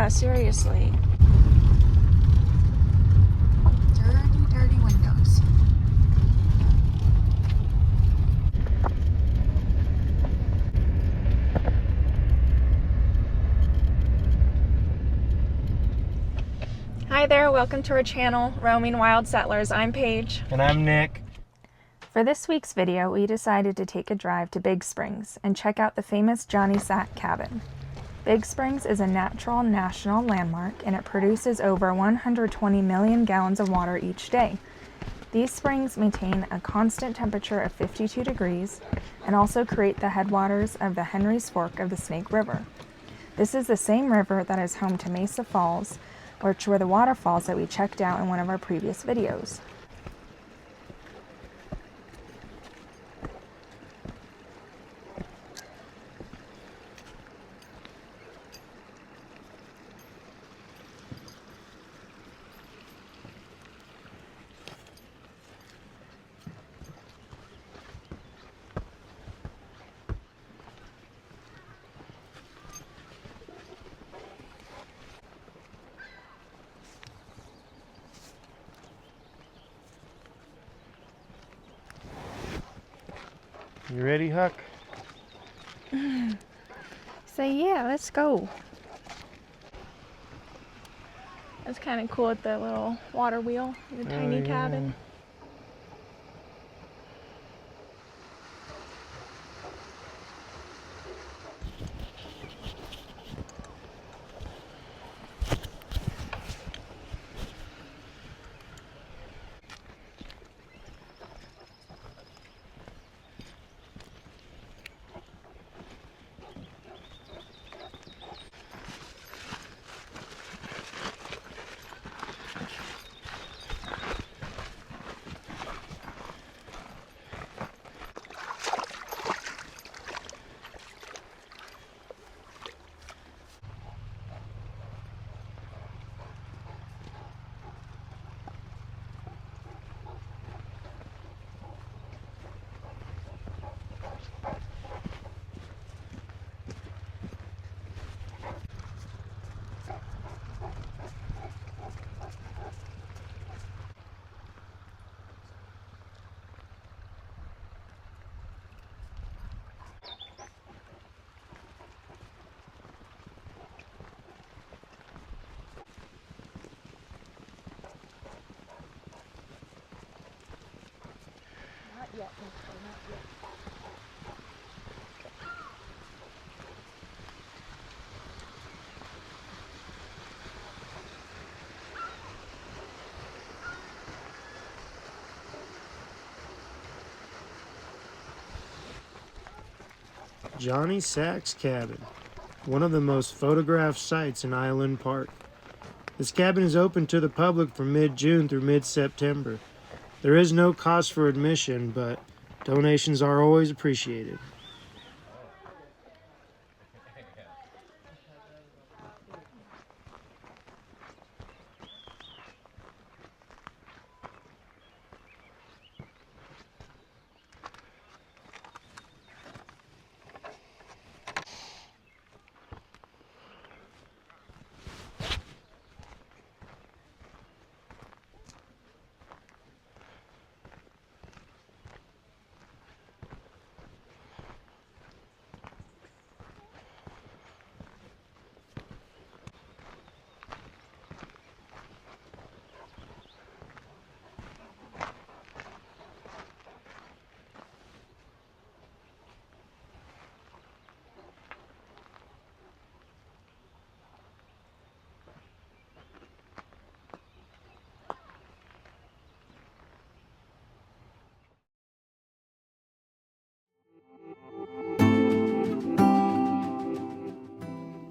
Yeah, seriously. Dirty, dirty windows. Hi there, welcome to our channel, Roaming Wild Settlers. I'm Paige. And I'm Nick. For this week's video, we decided to take a drive to Big Springs and check out the famous Johnny Sack cabin. Big Springs is a natural national landmark and it produces over 120 million gallons of water each day. These springs maintain a constant temperature of 52 degrees and also create the headwaters of the Henry's Fork of the Snake River. This is the same river that is home to Mesa Falls, which were the waterfalls that we checked out in one of our previous videos. You ready, Huck? Say yeah, let's go. That's kind of cool with the little water wheel, the tiny cabin. Not yet, not yet. Johnny Sack's cabin, one of the most photographed sites in Island Park. This cabin is open to the public from mid-June through mid-September. There is no cost for admission, but donations are always appreciated.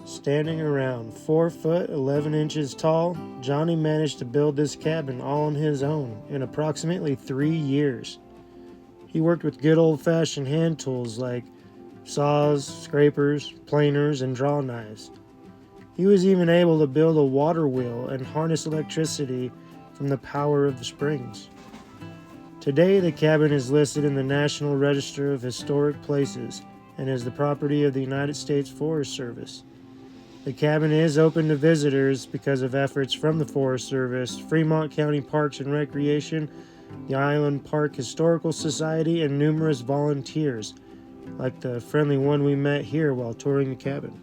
Standing around 4 foot 11 inches tall, Johnny managed to build this cabin all on his own in approximately 3 years. He worked with good old-fashioned hand tools like saws, scrapers, planers, and draw knives. He was even able to build a water wheel and harness electricity from the power of the springs. Today, the cabin is listed in the National Register of Historic Places and is the property of the United States Forest Service. The cabin is open to visitors because of efforts from the Forest Service, Fremont County Parks and Recreation, the Island Park Historical Society, and numerous volunteers, like the friendly one we met here while touring the cabin.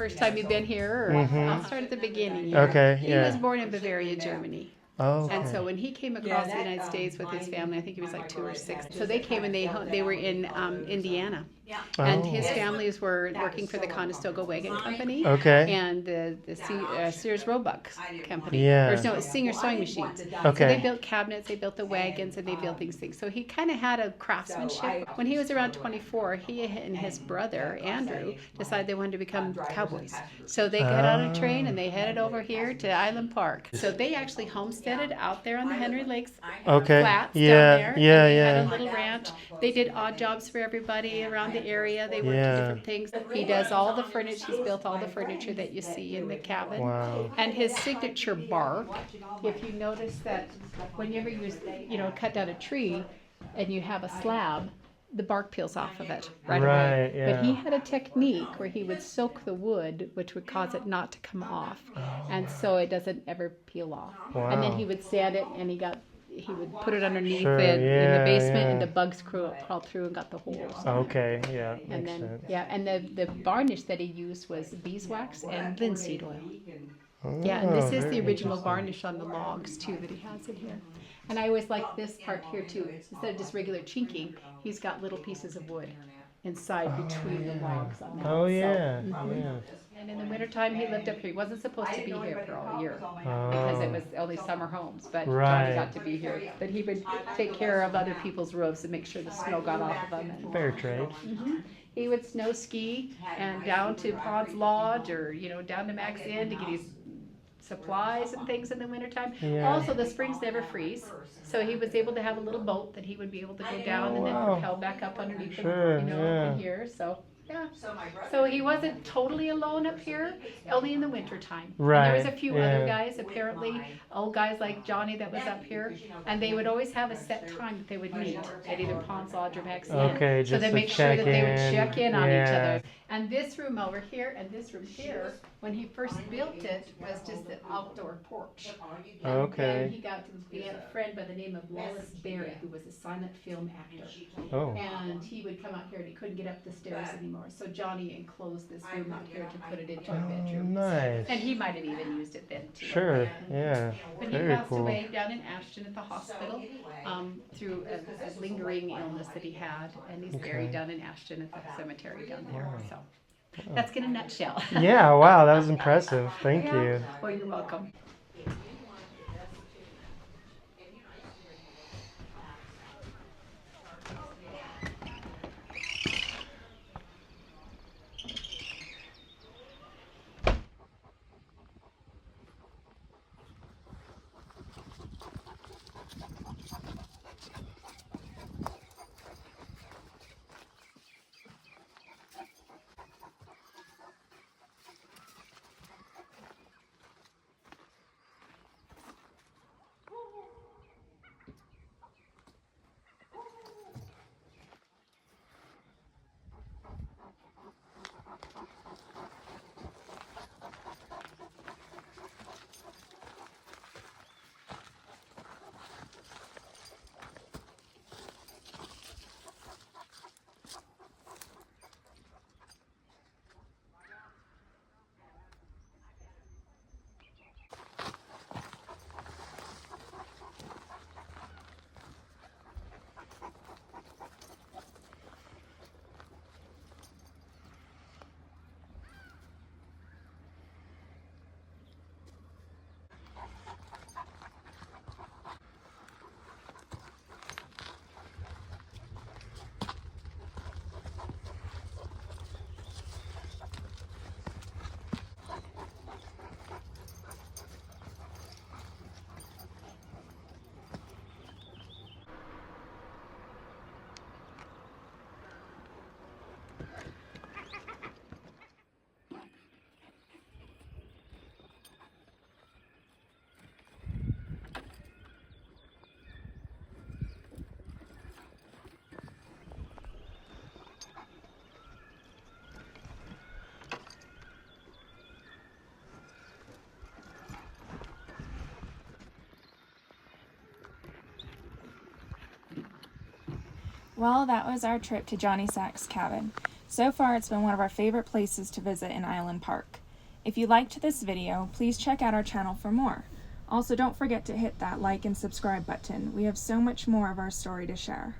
first time you've been here? Or I'll start at the beginning here. Okay, He was born in Bavaria, Germany. Oh, And so when he came across the United States with his family, I think he was like 2 or 6. So they came and they were in Indiana. And his families were working for the Conestoga Wagon Company. Okay. And the Sears Roebuck Company. Yeah. Or no, it was Singer Sewing Machines. Okay. So they built cabinets, they built the wagons, and they built these things. So he kind of had a craftsmanship. When he was around 24, he and his brother, Andrew, decided they wanted to become cowboys. So they got on a train and they headed over here to Island Park. So they actually homesteaded out there on the Henry Lakes flats down there. Yeah, and they yeah. had a little ranch. They did odd jobs for everybody around the area. They worked in different things. He does all the furniture. He's built all the furniture that you see in the cabin. Wow. And his signature bark, if you notice that whenever you cut down a tree and you have a slab, the bark peels off of it right away. Yeah. But he had a technique where he would soak the wood, which would cause it not to come off. And so it doesn't ever peel off. Wow. And then he would sand it and he would put it underneath Sure, it in the basement, yeah. and the bugs crawled through and got the holes. Okay, yeah, And makes then, sense. and the varnish that he used was beeswax and linseed oil. Oh, Yeah, and this is very the original interesting. varnish on the logs too that he has in here. And I always like this part here too. Instead of just regular chinking, he's got little pieces of wood inside between the logs on that. Oh, So, yeah, mhm. yeah. And in the wintertime, he lived up here. He wasn't supposed to be here for all year because it was only summer homes, but Johnny Right. got to be here. But he would take care of other people's roofs and make sure the snow got off of them. And Fair trade. he would snow ski and down to Pod's Lodge or, down to Mac's Inn to get his supplies and things in the wintertime. Yeah. Also, the springs never freeze, so he was able to have a little boat that he would be able to go down and then Wow. propel back up underneath Sure, him, yeah. in here. So, yeah. So he wasn't totally alone up here, only in the wintertime. And there was a Right, few yeah. other guys, apparently, old guys like Johnny that was up here, and they would always have a set time that they would meet at either Pond's Lodge or Mac's Inn. Okay, So just they to make sure that they would check check in, in on each yeah. other. And this room over here and this room here, when he first built it, was just an outdoor porch. And Okay. then he had a friend by the name of Wallace Barry, who was a silent film actor. Oh, And he would come out here and he couldn't get up the stairs anymore. So Johnny enclosed this room out here to put it into a bedroom. nice. And he might have even used it then too. Sure, yeah. But he Very passed cool. away down in Ashton at the hospital through a lingering illness that he had, and he's buried down in Ashton at the cemetery down there. So that's in a nutshell. Yeah, wow, that was impressive. Thank you. Well, you're welcome. Well, that was our trip to Johnny Sack's cabin. So far, it's been one of our favorite places to visit in Island Park. If you liked this video, please check out our channel for more. Also, don't forget to hit that like and subscribe button. We have so much more of our story to share.